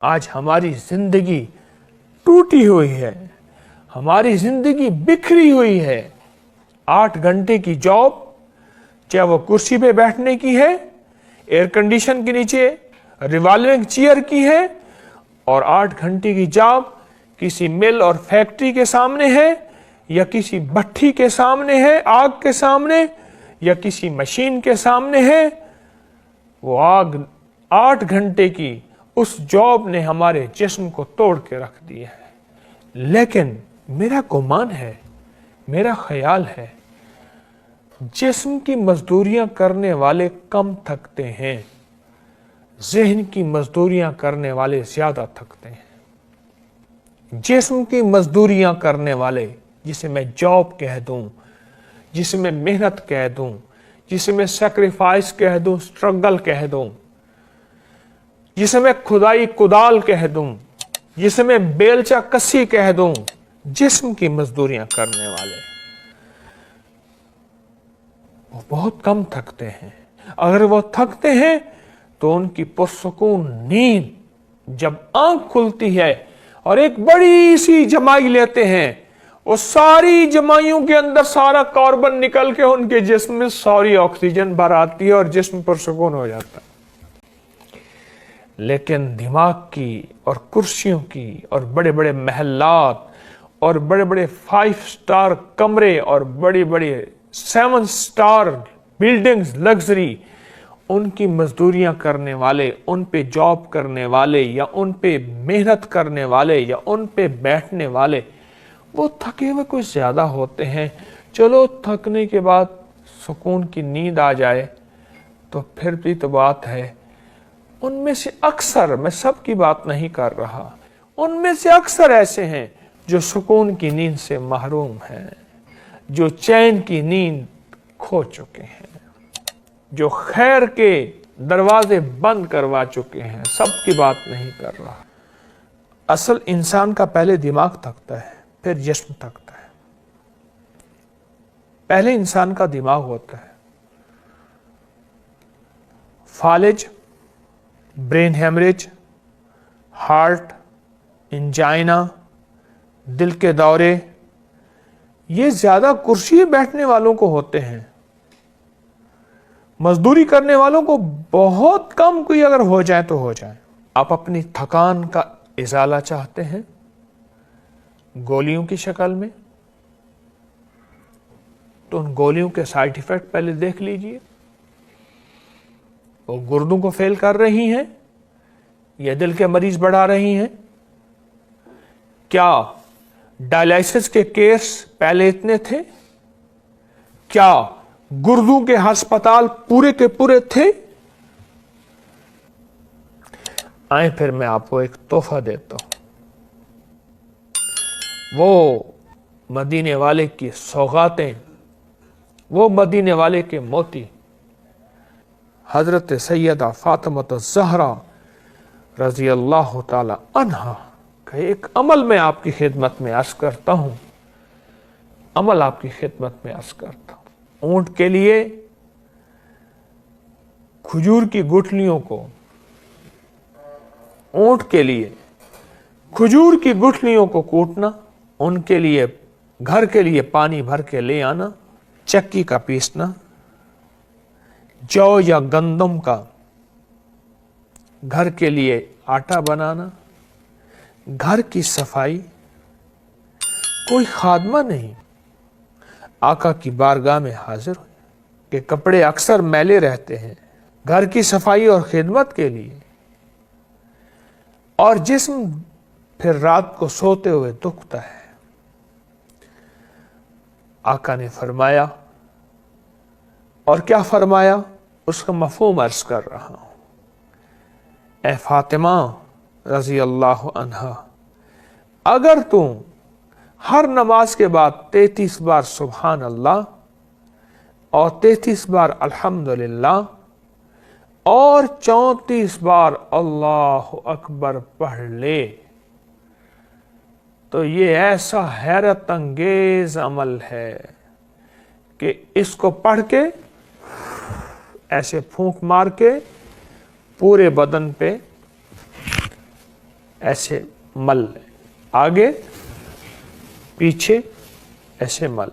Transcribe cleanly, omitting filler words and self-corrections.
آج ہماری زندگی ٹوٹی ہوئی ہے، ہماری زندگی بکھری ہوئی ہے۔ 8 گھنٹے کی جاب، چاہے وہ کرسی پہ بیٹھنے کی ہے، ایئر کنڈیشن کے نیچے ریوالونگ چیئر کی ہے، اور 8 گھنٹے کی جاب کسی مل اور فیکٹری کے سامنے ہے، یا کسی بھٹی کے سامنے ہے، آگ کے سامنے، یا کسی مشین کے سامنے ہے۔ وہ آگ 8 گھنٹے کی اس جاب نے ہمارے جسم کو توڑ کے رکھ دیا ہے۔ لیکن میرا گمان ہے، میرا خیال ہے، جسم کی مزدوریاں کرنے والے کم تھکتے ہیں، ذہن کی مزدوریاں کرنے والے زیادہ تھکتے ہیں۔ جسم کی مزدوریاں کرنے والے، جسے میں جاب کہہ دوں، جسے میں محنت کہہ دوں، جسے میں سیکریفائس کہہ دوں، سٹرگل کہہ دوں، جسے میں کھدائی کدال کہہ دوں، جسے میں بیلچا کسی کہہ دوں، جسم کی مزدوریاں کرنے والے وہ بہت کم تھکتے ہیں۔ اگر وہ تھکتے ہیں تو ان کی پرسکون نیند جب آنکھ کھلتی ہے اور ایک بڑی سی جمائی لیتے ہیں، اس ساری جمائیوں کے اندر سارا کاربن نکل کے ان کے جسم میں ساری آکسیجن بھر آتی ہے اور جسم پرسکون ہو جاتا ہے۔ لیکن دماغ کی اور کرسیوں کی اور بڑے بڑے محلات اور بڑے بڑے 5 سٹار کمرے اور بڑی بڑی 7 سٹار بلڈنگز لگژری، ان کی مزدوریاں کرنے والے، ان پہ جاب کرنے والے، یا ان پہ محنت کرنے والے، یا ان پہ بیٹھنے والے، وہ تھکے ہوئے کچھ زیادہ ہوتے ہیں۔ چلو تھکنے کے بعد سکون کی نیند آ جائے تو پھر بھی تو بات ہے۔ ان میں سے اکثر، میں سب کی بات نہیں کر رہا، ان میں سے اکثر ایسے ہیں جو سکون کی نیند سے محروم ہیں، جو چین کی نیند کھو چکے ہیں، جو خیر کے دروازے بند کروا چکے ہیں۔ سب کی بات نہیں کر رہا۔ اصل انسان کا پہلے دماغ تھکتا ہے، پھر جسم تھکتا ہے۔ پہلے انسان کا دماغ ہوتا ہے، فالج، برین ہیمریج، ہارٹ، انجائنا، دل کے دورے، یہ زیادہ کرسی بیٹھنے والوں کو ہوتے ہیں۔ مزدوری کرنے والوں کو بہت کم کوئی اگر ہو جائے تو ہو جائے۔ آپ اپنی تھکان کا ازالہ چاہتے ہیں گولیوں کی شکل میں، تو ان گولیوں کے سائیڈ ایفیکٹ پہلے دیکھ لیجئے۔ وہ گردوں کو فیل کر رہی ہیں یا دل کے مریض بڑھا رہی ہیں؟ کیا ڈائلائسس کے کیس پہلے اتنے تھے؟ کیا گردوں کے ہسپتال پورے کے پورے تھے؟ آئیں پھر میں آپ کو ایک تحفہ دیتا ہوں، وہ مدینے والے کی سوغاتیں، وہ مدینے والے کے موتی، حضرت سیدہ فاطمہ الزہرا رضی اللہ تعالی عنہا کا ایک عمل میں آپ کی خدمت میں عرض کرتا ہوں، عمل آپ کی خدمت میں عرض کرتا ہوں۔ اونٹ کے لیے کھجور کی گٹھلیوں کو، اونٹ کے لیے کھجور کی گٹھلیوں کو کوٹنا، ان کے لیے گھر کے لیے پانی بھر کے لے آنا، چکی کا پیسنا، جو یا گندم کا گھر کے لیے آٹا بنانا، گھر کی صفائی، کوئی خادمہ نہیں، آقا کی بارگاہ میں حاضر ہو کہ کپڑے اکثر میلے رہتے ہیں، گھر کی صفائی اور خدمت کے لیے، اور جسم پھر رات کو سوتے ہوئے دکھتا ہے۔ آقا نے فرمایا، اور کیا فرمایا اس کا مفہوم عرض کر رہا ہوں۔ اے فاطمہ رضی اللہ عنہا، اگر تم ہر نماز کے بعد 33 بار سبحان اللہ اور 33 بار الحمدللہ اور 34 بار اللہ اکبر پڑھ لے تو یہ ایسا حیرت انگیز عمل ہے کہ اس کو پڑھ کے ایسے پھونک مار کے پورے بدن پہ ایسے مل لیں، آگے پیچھے ایسے مل.